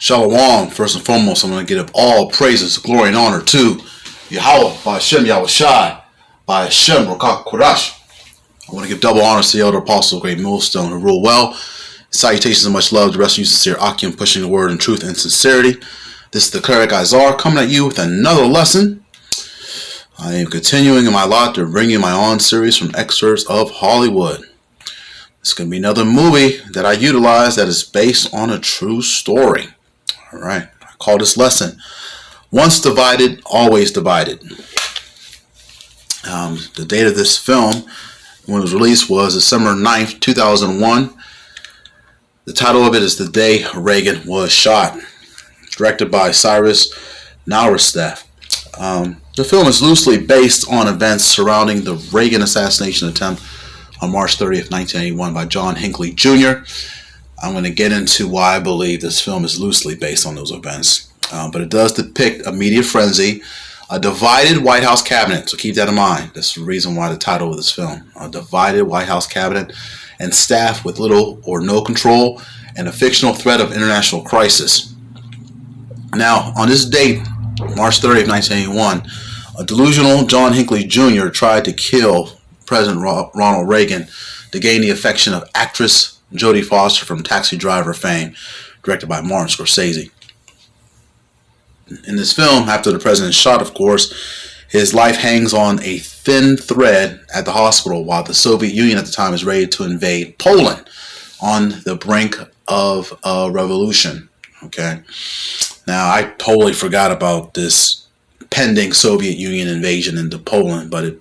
Shalom. First and foremost, I'm going to give all praises, glory, and honor to Yahweh, by Hashem, Yahweh Shai, by Hashem, Rokak Kodash. I want to give double honor to the elder apostle, great millstone, who rule well. Salutations and much love to the rest of you sincere Akim, pushing the word in truth and sincerity. This is the cleric Izar coming at you with another lesson. I am continuing in my lot to bring you my on series from excerpts of Hollywood. It's going to be another movie that I utilize that is based on a true story. All right, I call this lesson, Once Divided, Always Divided. The date of this film, when it was released, was December 9th, 2001. The title of it is The Day Reagan Was Shot. Directed by Cyrus Nowrasteh. The film is loosely based on events surrounding the Reagan assassination attempt on March 30th, 1981 by John Hinckley Jr. I'm going to get into why I believe this film is loosely based on those events. But it does depict a media frenzy, a divided White House cabinet, so keep that in mind. That's the reason why the title of this film. A divided White House cabinet and staff with little or no control and a fictional threat of international crisis. Now, on this date, March 30th, 1981, a delusional John Hinckley Jr. tried to kill President Ronald Reagan to gain the affection of actress Jodie Foster from Taxi Driver fame, directed by Martin Scorsese. In this film, after the president is shot, of course, his life hangs on a thin thread at the hospital while the Soviet Union at the time is ready to invade Poland on the brink of a revolution. Okay. Now, I totally forgot about this pending Soviet Union invasion into Poland, but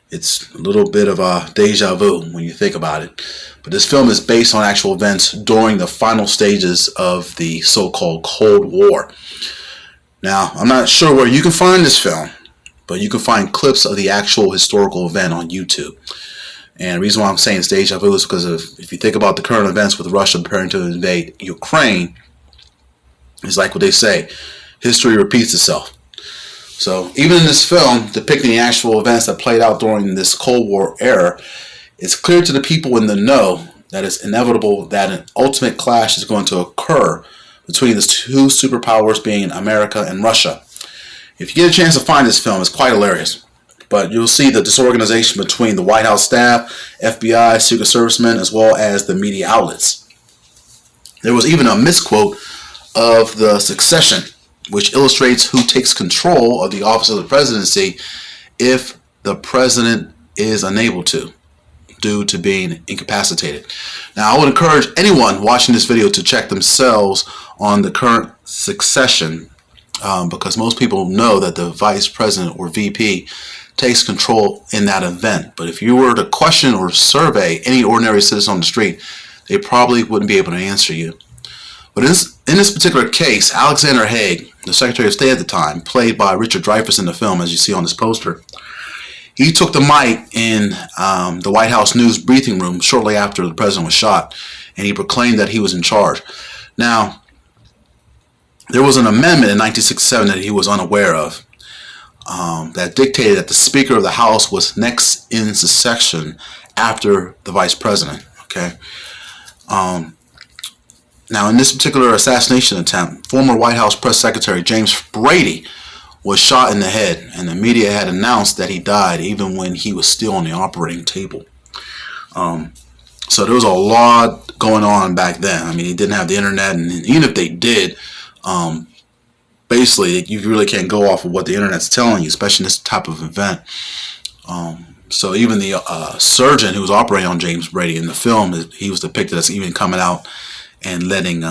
it's a little bit of a deja vu when you think about it. But this film is based on actual events during the final stages of the so-called Cold War. Now, I'm not sure where you can find this film, but you can find clips of the actual historical event on YouTube. And the reason why I'm saying it's deja vu is because if you think about the current events with Russia preparing to invade Ukraine, it's like what they say, history repeats itself. So even in this film, depicting the actual events that played out during this Cold War era, it's clear to the people in the know that it's inevitable that an ultimate clash is going to occur between the two superpowers being America and Russia. If you get a chance to find this film, it's quite hilarious. But you'll see the disorganization between the White House staff, FBI, Secret Servicemen, as well as the media outlets. There was even a misquote of the succession, which illustrates who takes control of the office of the presidency if the president is unable to, due to being incapacitated. Now, I would encourage anyone watching this video to check themselves on the current succession, because most people know that the vice president or VP takes control in that event. But if you were to question or survey any ordinary citizen on the street, they probably wouldn't be able to answer you. But in this particular case, Alexander Haig, the Secretary of State at the time, played by Richard Dreyfuss in the film, as you see on this poster, he took the mic in the White House news briefing room shortly after the president was shot, and he proclaimed that he was in charge. Now, there was an amendment in 1967 that he was unaware of that dictated that the Speaker of the House was next in succession after the Vice President. Okay. Now, in this particular assassination attempt, former White House Press Secretary James Brady was shot in the head, and the media had announced that he died even when he was still on the operating table. So there was a lot going on back then. I mean, he didn't have the internet, and even if they did, basically, you really can't go off of what the internet's telling you, especially in this type of event. So even the surgeon who was operating on James Brady in the film, he was depicted as even coming out and letting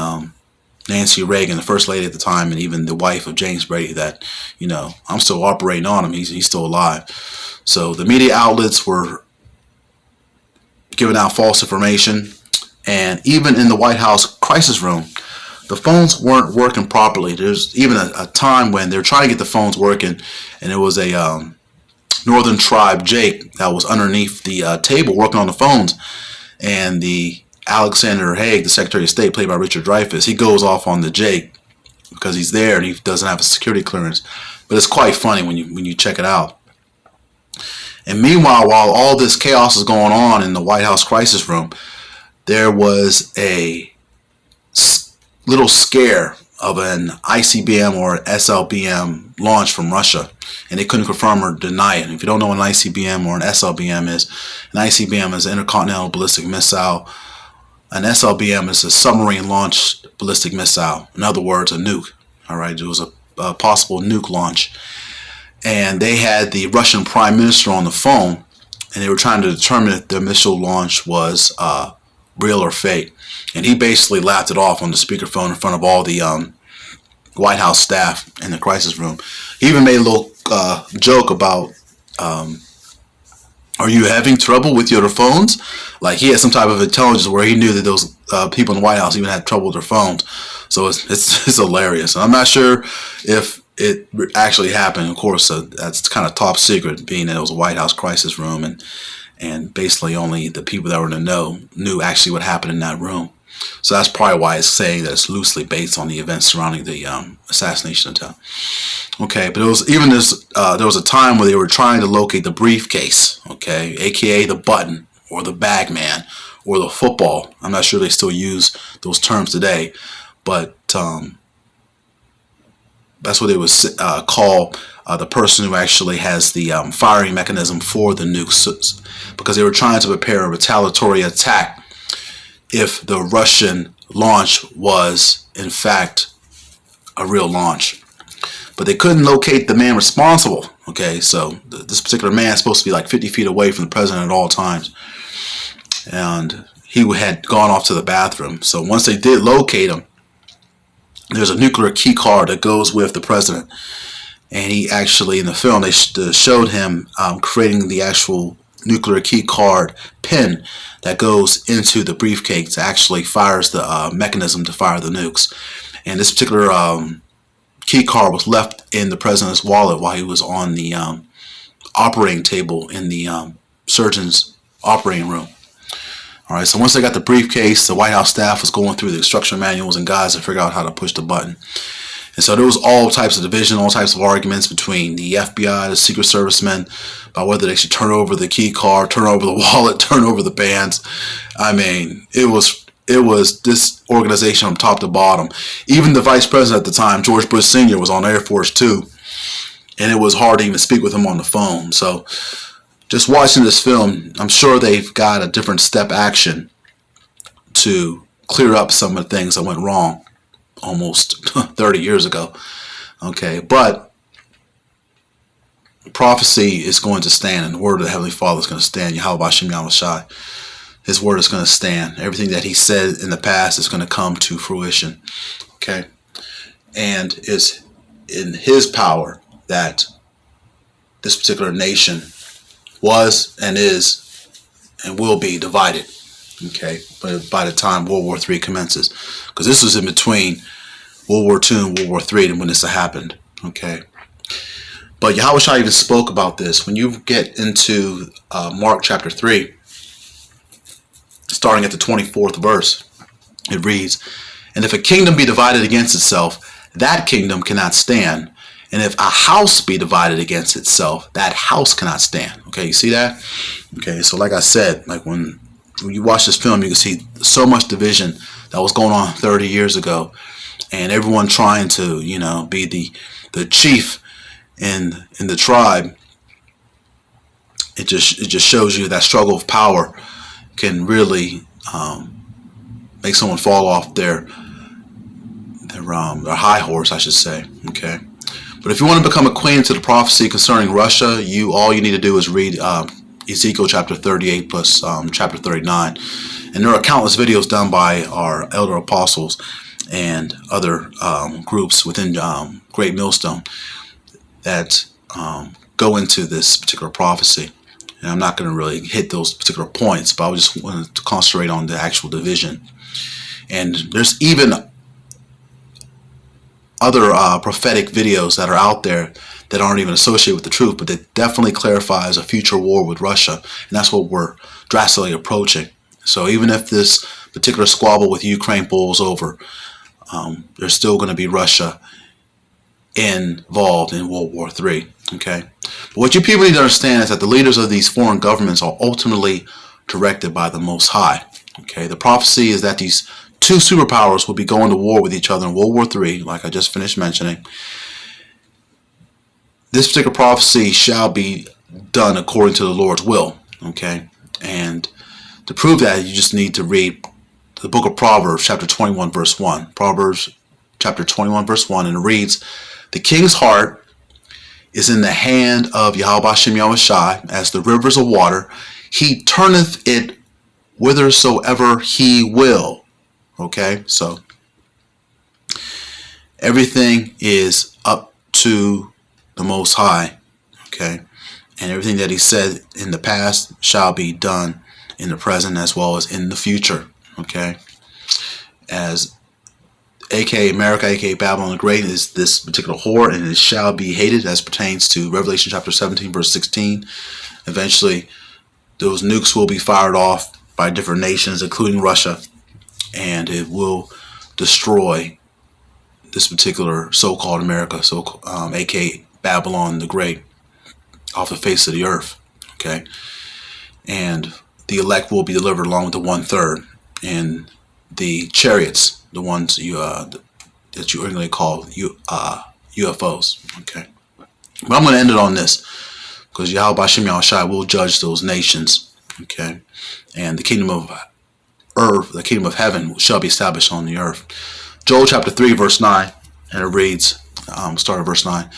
Nancy Reagan, the first lady at the time, and even the wife of James Brady, that, you know, I'm still operating on him. He's still alive. So the media outlets were giving out false information. And even in the White House crisis room, the phones weren't working properly. There's even a time when they're trying to get the phones working, and there was a Northern Tribe Jake that was underneath the table working on the phones. And the Alexander Haig, the Secretary of State, played by Richard Dreyfuss, he goes off on the Jake because he's there and he doesn't have a security clearance. But it's quite funny when you check it out. And meanwhile, while all this chaos is going on in the White House crisis room, there was a little scare of an ICBM or SLBM launch from Russia, and they couldn't confirm or deny it. If you don't know what an ICBM or an SLBM is, an ICBM is an intercontinental ballistic missile. An SLBM is a submarine launched ballistic missile. In other words, a nuke. All right, it was a possible nuke launch, and they had the Russian Prime Minister on the phone, and they were trying to determine if the missile launch was real or fake. And he basically laughed it off on the speakerphone in front of all the White House staff in the crisis room. He even made a little joke about, are you having trouble with your phones? Like he had some type of intelligence where he knew that those people in the White House even had trouble with their phones. So it's hilarious. And I'm not sure if it actually happened. Of course, that's kind of top secret, being that it was a White House crisis room, and basically only the people that were in the know knew actually what happened in that room. So that's probably why it's saying that it's loosely based on the events surrounding the assassination attempt. Okay, but it was even this. There was a time where they were trying to locate the briefcase, okay, aka the button or the bag man or the football. I'm not sure they still use those terms today, but that's what they would call the person who actually has the firing mechanism for the nukes, because they were trying to prepare a retaliatory attack if the Russian launch was in fact a real launch. But they couldn't locate the man responsible. Okay, so this particular man is supposed to be like 50 feet away from the president at all times, and he had gone off to the bathroom. So once they did locate him, there's a nuclear key card that goes with the president, and he actually, in the film, they showed him creating the actual nuclear key card pin that goes into the briefcase, actually fires the mechanism to fire the nukes. And this particular key card was left in the president's wallet while he was on the operating table in the surgeon's operating room. All right, so once they got the briefcase, the White House staff was going through the instruction manuals and guides to figure out how to push the button. And so there was all types of division, all types of arguments between the FBI, the Secret Service men, about whether they should turn over the key card, turn over the wallet, turn over the bands. I mean, it was this organization from top to bottom. Even the vice president at the time, George Bush Sr., was on Air Force 2, and it was hard to even speak with him on the phone. So just watching this film, I'm sure they've got a different step action to clear up some of the things that went wrong almost 30 years ago. Okay, but prophecy is going to stand, and the word of the Heavenly Father is going to stand. Yahweh Hashem Yahushai. His word is going to stand. Everything that he said in the past is going to come to fruition. Okay, and it's in his power that this particular nation was and is and will be divided. Okay, but by the time World War III commences, because this was in between World War II and World War III when this happened. Okay, but Yahushua even spoke about this. When you get into Mark chapter 3, starting at the 24th verse, it reads, "And if a kingdom be divided against itself, that kingdom cannot stand. And if a house be divided against itself, that house cannot stand." Okay, you see that? Okay, so like I said, like when you watch this film, you can see so much division that was going on 30 years ago, and everyone trying to, be the chief in the tribe. It just shows you that struggle of power can really make someone fall off their high horse, I should say. Okay, but if you want to become acquainted to the prophecy concerning Russia, all you need to do is read Ezekiel chapter 38 plus chapter 39. And there are countless videos done by our elder apostles and other groups within Great Millstone that go into this particular prophecy. And I'm not going to really hit those particular points, but I just wanted to concentrate on the actual division. And there's even other prophetic videos that are out there that aren't even associated with the truth, but that definitely clarifies a future war with Russia. And that's what we're drastically approaching. So even if this particular squabble with Ukraine boils over, there's still going to be Russia involved in World War III. Okay? But what you people need to understand is that the leaders of these foreign governments are ultimately directed by the Most High. Okay? The prophecy is that these two superpowers will be going to war with each other in World War III, like I just finished mentioning. This particular prophecy shall be done according to the Lord's will. Okay, and to prove that, you just need to read the book of Proverbs, chapter 21, verse 1. Proverbs, chapter 21, verse 1, and it reads, "The king's heart is in the hand of Yahweh Hashem Yahushai, as the rivers of water. He turneth it whithersoever he will." Okay, so everything is up to the Most High. Okay, and everything that he said in the past shall be done in the present as well as in the future. Okay, as aka America, aka Babylon the Great, is this particular whore, and it shall be hated, as pertains to Revelation chapter 17 verse 16. Eventually those nukes will be fired off by different nations, including Russia, and it will destroy this particular so-called America, aka Babylon the Great, off the face of the earth. Okay, and the elect will be delivered along with the 1/3, and the chariots, the ones that you originally call UFOs. Okay, but I'm going to end it on this, because Yahweh Hashem Yahushai will judge those nations. Okay, and the kingdom of earth, the kingdom of heaven, shall be established on the earth. Joel chapter 3 verse 9, and it reads, start at verse 9.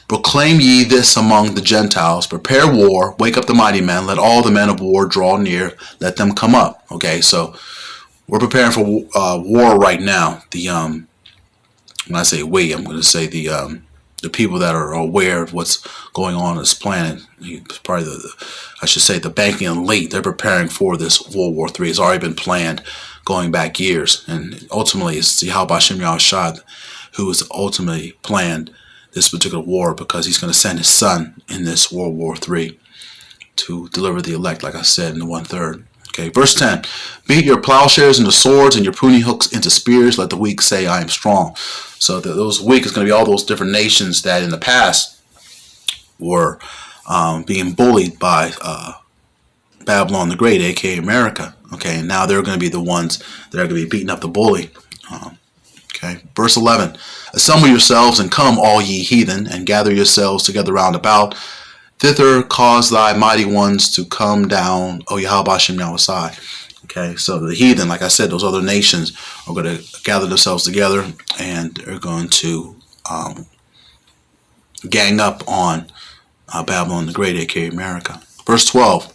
"Proclaim ye this among the Gentiles, prepare war, wake up the mighty men, let all the men of war draw near, let them come up." Okay, so we're preparing for war right now. When I say we, I'm going to say the people that are aware of what's going on this planet. Probably I should say the banking elite. They're preparing for this World War III. It's already been planned going back years, and ultimately it's Yahweh Hashem Yahushai who has ultimately planned this particular war, because he's going to send his son in this World War III to deliver the elect, like I said, in the 1/3. Okay, verse 10. "Beat your plowshares into swords and your pruning hooks into spears. Let the weak say, I am strong." So those weak is going to be all those different nations that in the past were being bullied by Babylon the Great, aka America. Okay, and now they're going to be the ones that are going to be beating up the bully. Okay, verse 11. "Assemble yourselves and come, all ye heathen, and gather yourselves together round about. Thither cause thy mighty ones to come down, O Yahweh Hashem Yahushai." Okay, so the heathen, like I said, those other nations are going to gather themselves together, and they're going to gang up on Babylon the Great, aka America. Verse 12.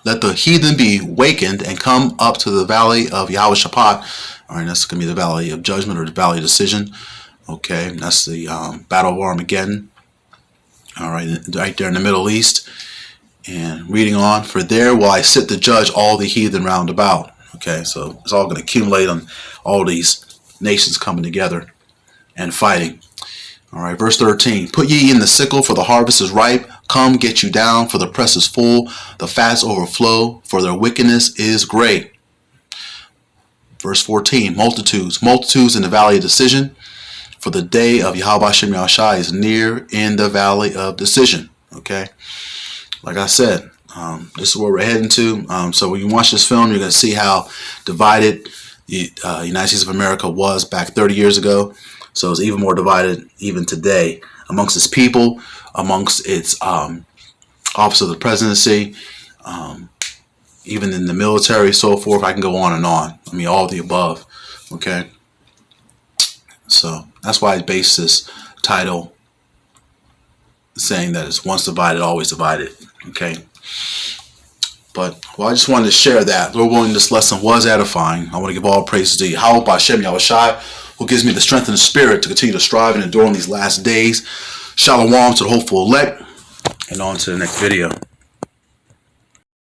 "Let the heathen be wakened and come up to the valley of Yahweh-Shaphat." All right, that's going to be the valley of judgment, or the valley of decision. Okay, that's the battle of Armageddon. All right, right there in the Middle East. And reading on, "For there will I sit to judge all the heathen round about." Okay, so it's all going to accumulate on all these nations coming together and fighting. All right, verse 13. "Put ye in the sickle, for the harvest is ripe. Come, get you down, for the press is full. The fats overflow, for their wickedness is great." Verse 14. "Multitudes, multitudes in the valley of decision. For the day of Yahweh Hashem Yahushai is near in the valley of decision." Okay, like I said, this is where we're heading to. So when you watch this film, you're going to see how divided the United States of America was back 30 years ago. So it's even more divided even today amongst its people, amongst its office of the presidency, even in the military, so forth. I can go on and on. I mean, all of the above. Okay. So that's why I based this title saying that it's once divided, always divided. Okay. But, well, I just wanted to share that. Lord willing, this lesson was edifying. I want to give all praises to Yahweh Hashem Yahushai, who gives me the strength and the spirit to continue to strive and endure in these last days. Shalom to the hopeful elect, and on to the next video.